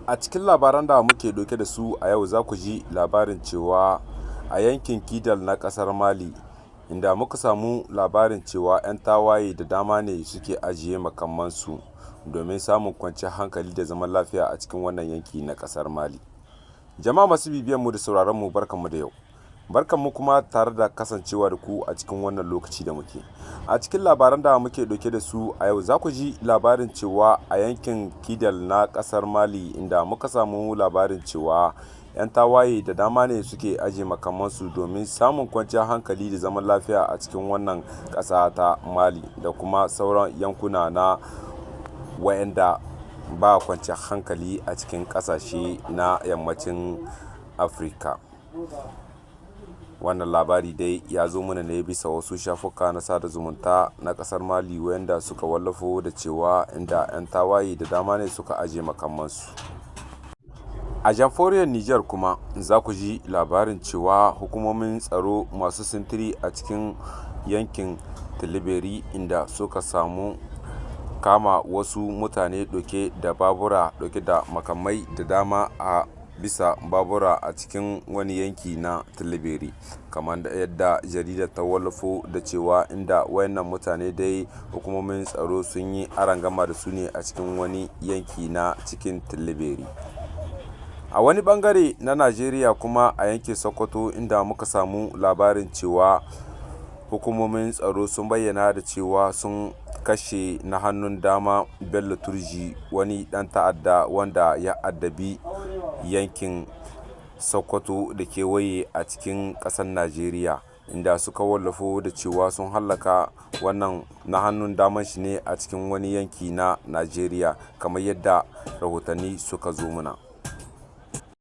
A cikin labaran da muke ɗauke da su a yau za ku ji labarin cewa a yankin Kidal na ƙasar Mali, inda muka samu labarin cewa 'yan tawaye da dama ne suke ajiye makamansu domin samun kwanciyar hankali da zaman lafiya a cikin wannan yanki na ƙasar Mali. Jama'a masu bibiyanmu da sauraronmu, barkanmu da yau. Barkanmu kuma tare da kasancewa da ku a cikin wannan lokaci da muke. A cikin labaran da muke ɗauke da su a yau za ku ji labarin cewa a yankin Kidal na ƙasar Mali, inda muka samu labarin cewa 'yan tawaye da dama ne suke ajiye makamansu domin samun kwanciyar hankali da zaman lafiya a cikin wannan ƙasa ta Mali da kuma sauran yankuna na wa'anda ba kwanciyar hankali a cikin ƙasashe na yammacin Afirka. Wannan labari dai ya zo mana ne bisa wasu shafuka na sada zumunta na ƙasar Mali wanda suka wallafo da cewa inda 'yan tawaye da dama ne suka ajiye makamansu. A jamhuriyar Nijar kuma za ku ji labarin cewa hukumomin tsaro masu sintiri a cikin yankin Tilibiri, inda suka samu kama wasu mutane ɗauke da babura ɗauke da makamai da dama a bisa babura a cikin wani yanki na Tilibiri, kamar yadda jaridar ta wallafo da cewa inda wayannan mutane dai hukumomin tsaro sun yi arangama da su ne a cikin wani yanki na cikin Tilibiri. A wani bangare na Najeriya kuma a yankin Sokoto, inda muka samu labarin cewa hukumomin tsaro sun bayyana da cewa sun kashe na hannun dama Bello Turji, wani ɗan ta'adda wanda ya addabi yankin Sokoto da kewaye a cikin ƙasar Najeriya, inda suka wallafo da cewa sun hallaka wannan na hannun daman shi ne a cikin wani yanki na Najeriya, kamar yadda rahotanni suka zo mana.